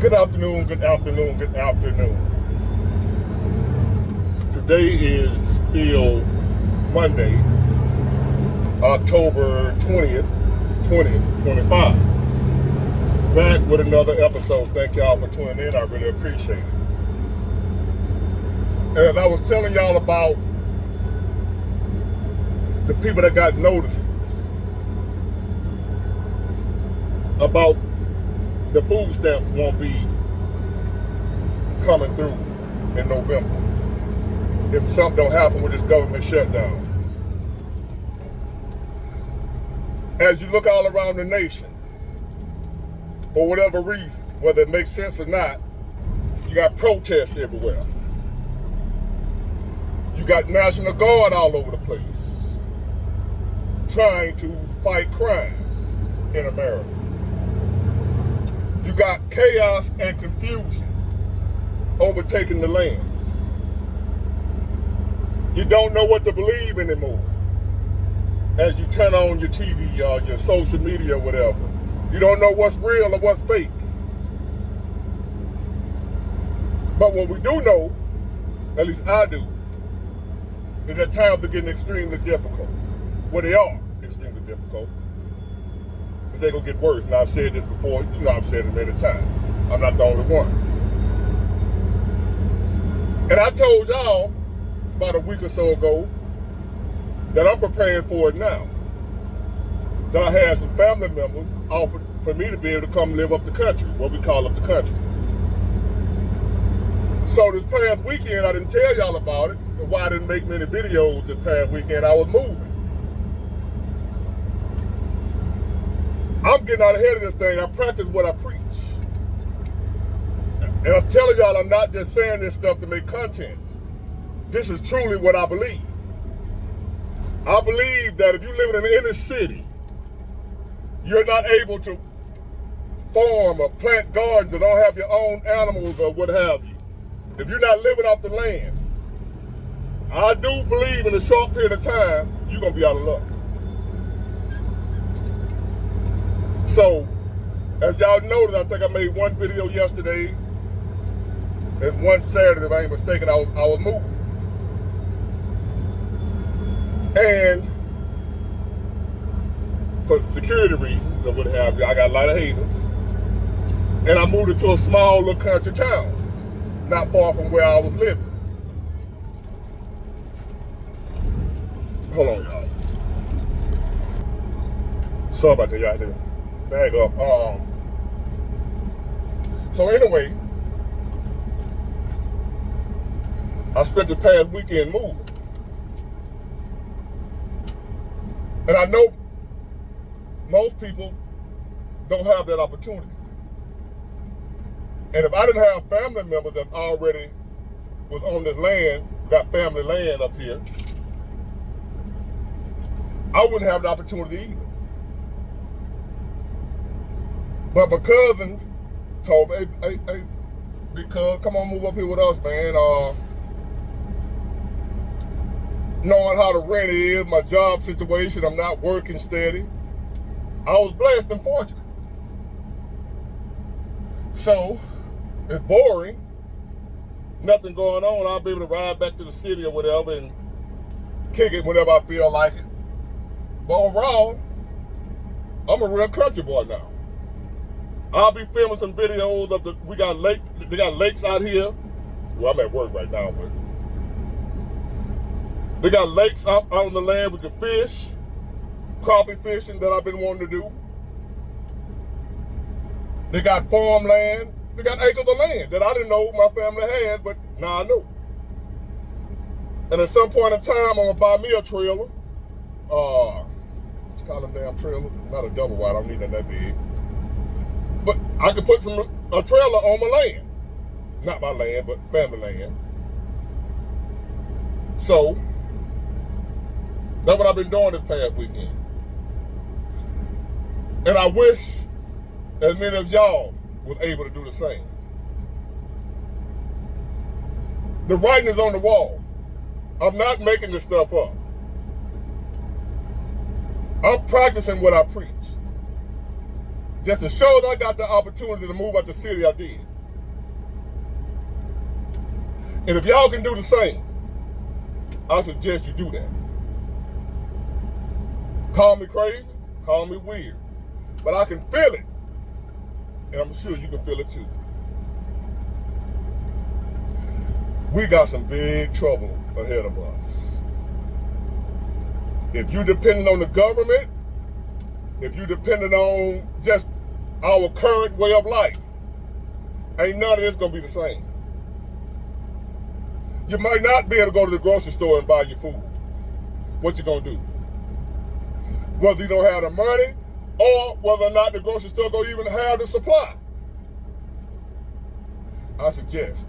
Good afternoon, good afternoon, good afternoon. Today is still Monday, October 20th, 2025. Back with another episode. Thank y'all for tuning in. I really appreciate it. And I was telling y'all about the people that got notices about the food stamps won't be coming through in November if something don't happen with this government shutdown. As you look all around the nation, for whatever reason, whether it makes sense or not, you got protests everywhere. You got National Guard all over the place trying to fight crime in America. You got chaos and confusion overtaking the land. You don't know what to believe anymore as you turn on your TV or your social media or whatever. You don't know what's real or what's fake. But what we do know, at least I do, is that times are getting extremely difficult. Well, they are extremely difficult. But they're going to get worse. And I've said this before. You know I've said it many times. I'm not the only one. And I told y'all about a week or so ago that I'm preparing for it now. That I had some family members offered for me to be able to come live up the country, what we call up the country. So this past weekend, I didn't tell y'all about it, and why I didn't make many videos this past weekend. I was moving. I'm getting out ahead of this thing. I practice what I preach. And I'm telling y'all, I'm not just saying this stuff to make content. This is truly what I believe. I believe that if you live in an inner city, you're not able to farm or plant gardens or don't have your own animals or what have you. If you're not living off the land, I do believe in a short period of time, you're going to be out of luck. So, as y'all noticed, I think I made one video yesterday and one Saturday, if I ain't mistaken, I was moving. And for security reasons or what have you, I got a lot of haters. And I moved into a small little country town, not far from where I was living. Hold on, y'all. Sorry about that, y'all. Had to bag up. So anyway, I spent the past weekend moving. And I know most people don't have that opportunity. And if I didn't have family members that already was on this land, got family land up here, I wouldn't have the opportunity either. But my cousins told me, hey, big cuz, come on, move up here with us, man. Knowing how the rent is, my job situation, I'm not working steady. I was blessed and fortunate. So, it's boring. Nothing going on. I'll be able to ride back to the city or whatever and kick it whenever I feel like it. But overall, I'm a real country boy now. I'll be filming some videos of they got lakes out here. Well, I'm at work right now, but they got lakes out on the land with the fish, crappie fishing that I've been wanting to do. They got farmland. They got acres of land that I didn't know my family had, but now I know. And at some point in time, I'm gonna buy me a trailer. What you call them damn trailer? Not a double wide. I don't need nothing that big. But I could put a trailer on my land. Not my land, but family land. So, that's what I've been doing this past weekend. And I wish as many of y'all was able to do the same. The writing is on the wall. I'm not making this stuff up. I'm practicing what I preach. Just to show that I got the opportunity to move out the city, I did. And if y'all can do the same, I suggest you do that. Call me crazy, call me weird, but I can feel it. And I'm sure you can feel it too. We got some big trouble ahead of us. If you're depending on the government, if you're depending on just our current way of life, ain't none of this gonna be the same. You might not be able to go to the grocery store and buy your food. What you gonna do? Whether you don't have the money or whether or not the grocery store gonna even have the supply. I suggest,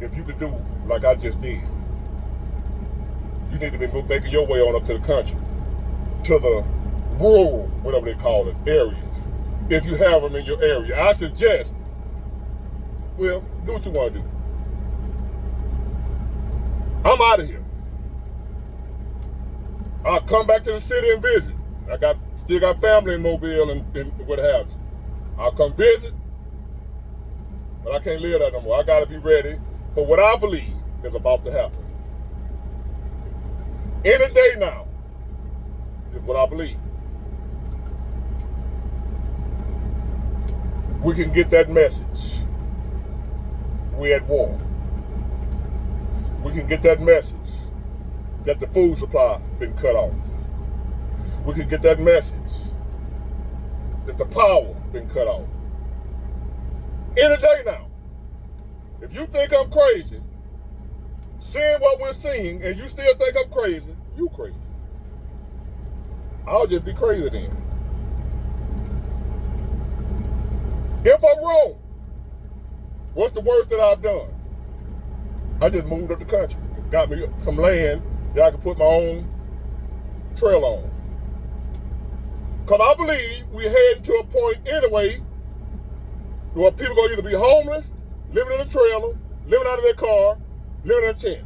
if you could do like I just did, you need to be making your way on up to the country, to the rural, whatever they call it, areas. If you have them in your area, I suggest, well, do what you want to do. I'm out of here. I'll come back to the city and visit. Still got family in Mobile and what have you. I'll come visit, but I can't live there no more. I got to be ready for what I believe is about to happen. Any day now is what I believe. We can get that message. We're at war. We can get that message that the food supply been cut off. We can get that message that the power been cut off. Any day now. If you think I'm crazy, seeing what we're seeing, and you still think I'm crazy, you crazy. I'll just be crazy then. If I'm wrong, what's the worst that I've done? I just moved up the country, got me some land that I can put my own trail on. Because I believe we're heading to a point anyway where people are going to either be homeless, living in a trailer, living out of their car, living in a tent.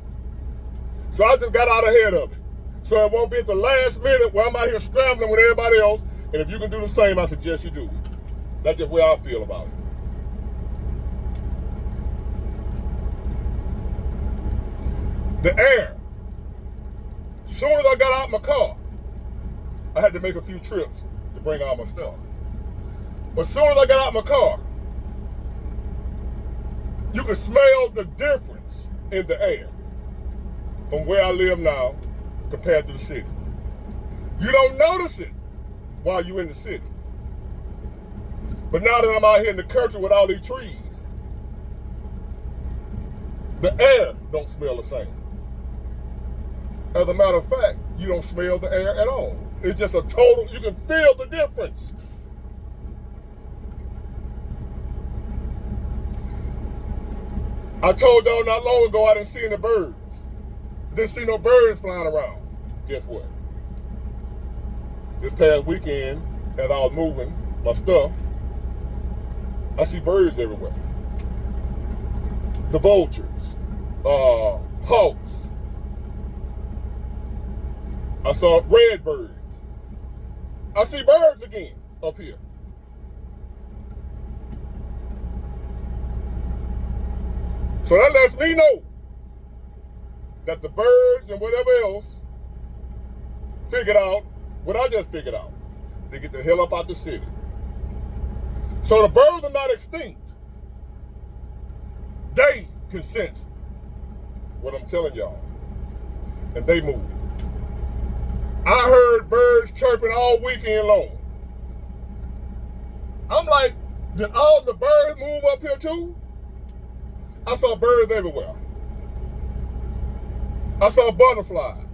So I just got out ahead of it. So it won't be at the last minute where I'm out here scrambling with everybody else. And if you can do the same, I suggest you do it. That's just where I feel about it. The air. As soon as I got out my car, I had to make a few trips to bring all my stuff. But as soon as I got out my car, you can smell the difference in the air from where I live now compared to the city. You don't notice it while you're in the city. But now that I'm out here in the country with all these trees, the air don't smell the same. As a matter of fact, you don't smell the air at all. It's just a total, you can feel the difference. I told y'all not long ago I didn't see any birds. Didn't see no birds flying around. Guess what? This past weekend, as I was moving my stuff, I see birds everywhere. The vultures, hawks. I saw red birds. I see birds again up here. So that lets me know that the birds and whatever else figured out what I just figured out. They get the hell up out the city. So the birds are not extinct. They can sense what I'm telling y'all. And they move. I heard birds chirping all weekend long. I'm like, did all the birds move up here too? I saw birds everywhere. I saw butterflies.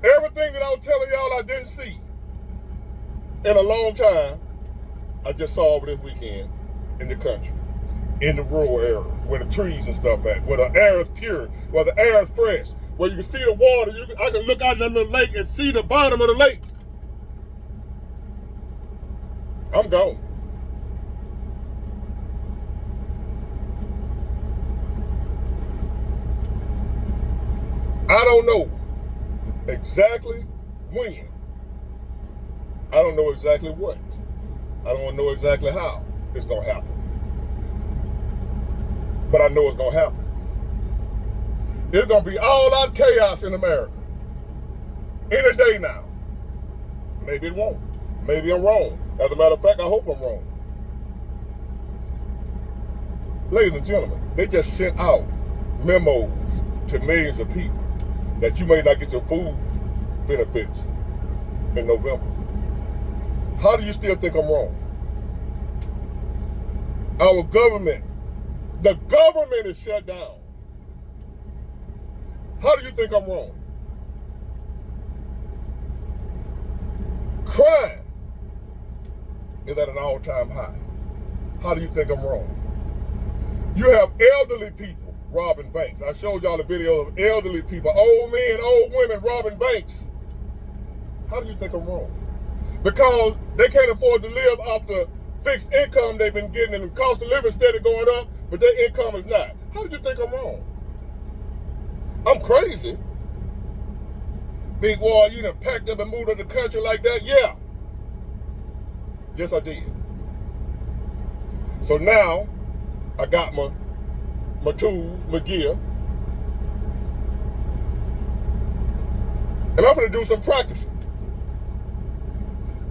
Everything that I was telling y'all I didn't see in a long time, I just saw over this weekend in the country, in the rural area, where the trees and stuff at, where the air is pure, where the air is fresh, where you can see the water. I can look out in that little lake and see the bottom of the lake. I'm gone. I don't know exactly when. I don't know exactly what. I don't know exactly how it's going to happen. But I know it's going to happen. It's going to be all out chaos in America. Any day now. Maybe it won't. Maybe I'm wrong. As a matter of fact, I hope I'm wrong. Ladies and gentlemen, they just sent out memos to millions of people that you may not get your food benefits in November. How do you still think I'm wrong? Our government, the government is shut down. How do you think I'm wrong? Crime is at an all-time high. How do you think I'm wrong? You have elderly people robbing banks. I showed y'all a video of elderly people, old men, old women robbing banks. How do you think I'm wrong? Because they can't afford to live off the fixed income they've been getting, and the cost of living steady going up, but their income is not. How do you think I'm wrong? I'm crazy. Big boy, you done packed up and moved to the country like that? Yeah. Yes, I did. So now, I got my tools, my gear, and I'm gonna do some practicing.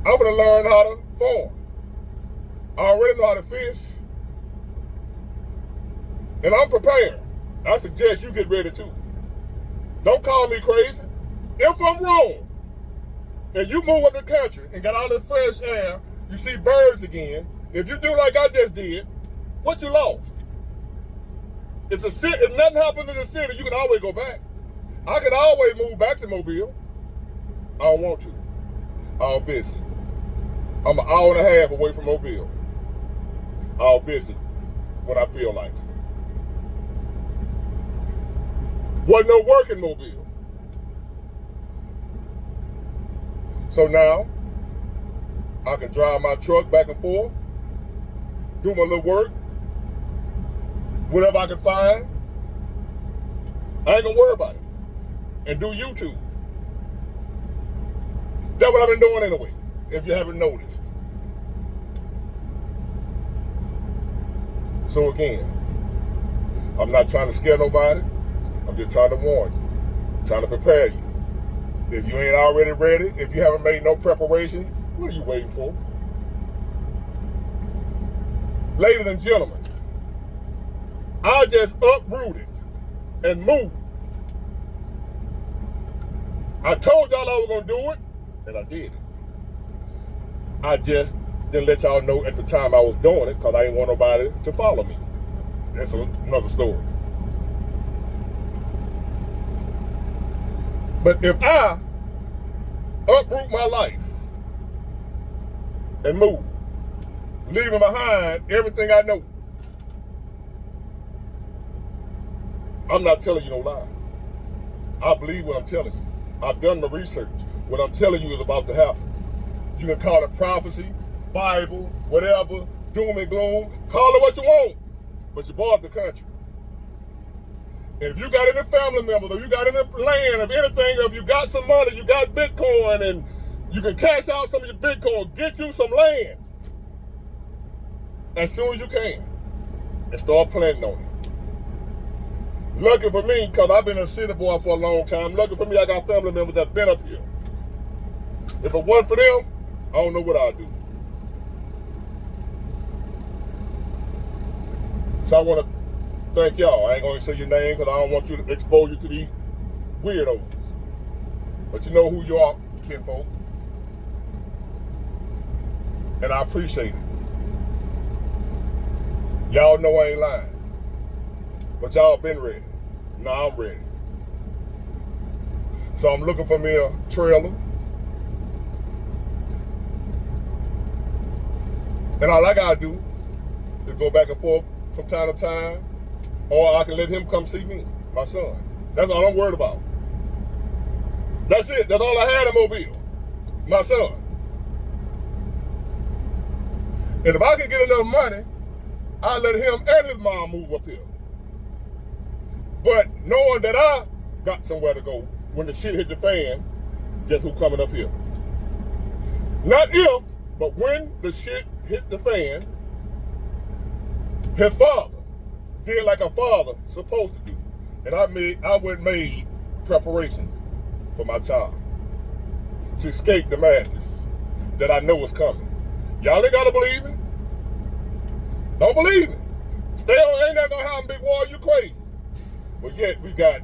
I'm gonna learn how to farm. I already know how to fish, and I'm prepared. I suggest you get ready too. Don't call me crazy. If I'm wrong, and you move up the country and got all this fresh air, you see birds again, if you do like I just did, what you lost? If nothing happens in the city, you can always go back. I can always move back to Mobile. I don't want to. I'll visit. I'm an hour and a half away from Mobile. I'll visit when I feel like it. Wasn't no work in Mobile. So now, I can drive my truck back and forth, do my little work, whatever I can find. I ain't gonna worry about it. And do YouTube. That's what I've been doing anyway, if you haven't noticed. So again, I'm not trying to scare nobody. I'm just trying to warn you, trying to prepare you. If you ain't already ready, if you haven't made no preparations, what are you waiting for? Ladies and gentlemen, I just uprooted and moved. I told y'all I was gonna do it, and I did it. I just didn't let y'all know at the time I was doing it because I didn't want nobody to follow me. That's another story. But if I uproot my life and move, leaving behind everything I know, I'm not telling you no lie. I believe what I'm telling you. I've done my research. What I'm telling you is about to happen. You can call it prophecy, Bible, whatever, doom and gloom. Call it what you want, but you bought the country. And if you got any family members, or you got any land, or anything, or if you got some money, you got Bitcoin, and you can cash out some of your Bitcoin, get you some land as soon as you can, and start planting on it. Lucky for me, because I've been a city boy for a long time, lucky for me, I got family members that been up here. If it wasn't for them, I don't know what I'd do. So I want to thank y'all. I ain't going to say your name because I don't want you to expose you to these weirdos. But you know who you are, kinfolk. And I appreciate it. Y'all know I ain't lying. But y'all been ready. Now I'm ready. So I'm looking for me a trailer. And all I gotta do is go back and forth from time to time, or I can let him come see me, my son. That's all I'm worried about. That's it. That's all I had in Mobile, my son. And if I can get enough money, I'll let him and his mom move up here. But knowing that I got somewhere to go when the shit hit the fan, guess who's coming up here? Not if, but when the shit hit the fan, his father did like a father supposed to do. And I went and made preparations for my child to escape the madness that I know is coming. Y'all ain't gotta believe me. Don't believe me. Stay on, ain't that gonna happen, big war, you crazy. But yet we got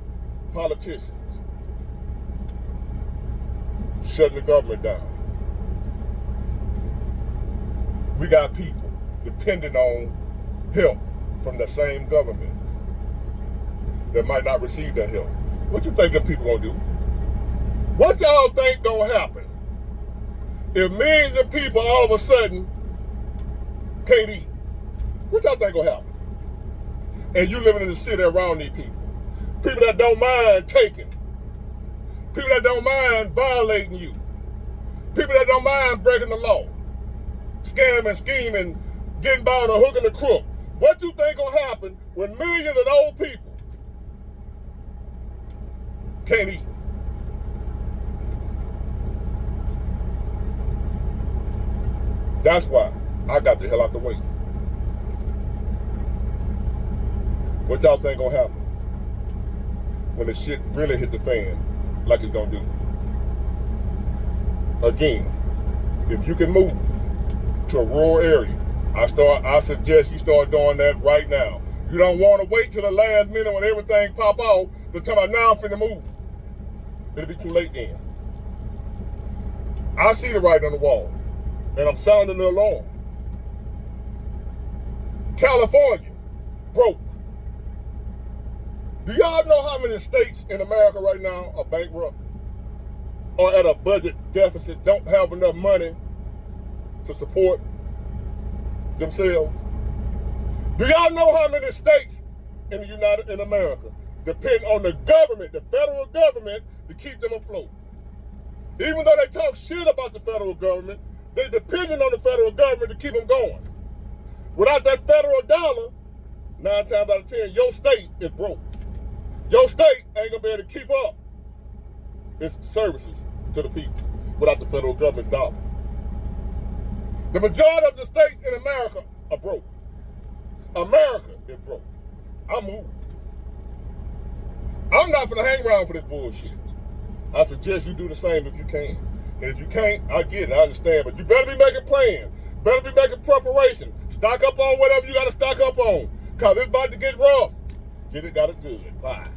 politicians shutting the government down. We got people depending on help from the same government that might not receive that help. What you think them people gonna do? What y'all think gonna happen if millions of people all of a sudden can't eat? What y'all think gonna happen? And you living in the city around these people. People that don't mind taking. People that don't mind violating you. People that don't mind breaking the law. Scamming, scheming, getting by on a hook and a crook. What you think gonna happen when millions of those people can't eat? That's why I got the hell out the way. What y'all think gonna happen when the shit really hit the fan like it's gonna do? Again, if you can move to a rural area, I suggest you start doing that right now. You don't want to wait till the last minute when everything pop out to tell me now I'm finna move. It'll be too late then. I see the writing on the wall, and I'm sounding the alarm. California, broke. Do y'all know how many states in America right now are bankrupt or at a budget deficit, don't have enough money to support themselves? Do y'all know how many states in America depend on the government, the federal government, to keep them afloat? Even though they talk shit about the federal government, they're depending on the federal government to keep them going. Without that federal dollar, 9 times out of 10, your state is broke. Your state ain't gonna be able to keep up its services to the people without the federal government's dollar. The majority of the states in America are broke. America is broke. I moved. I'm not gonna hang around for this bullshit. I suggest you do the same if you can. And if you can't, I get it, I understand. But you better be making plans. Better be making preparation. Stock up on whatever you gotta stock up on. Cause it's about to get rough. Get it, got it good. Bye.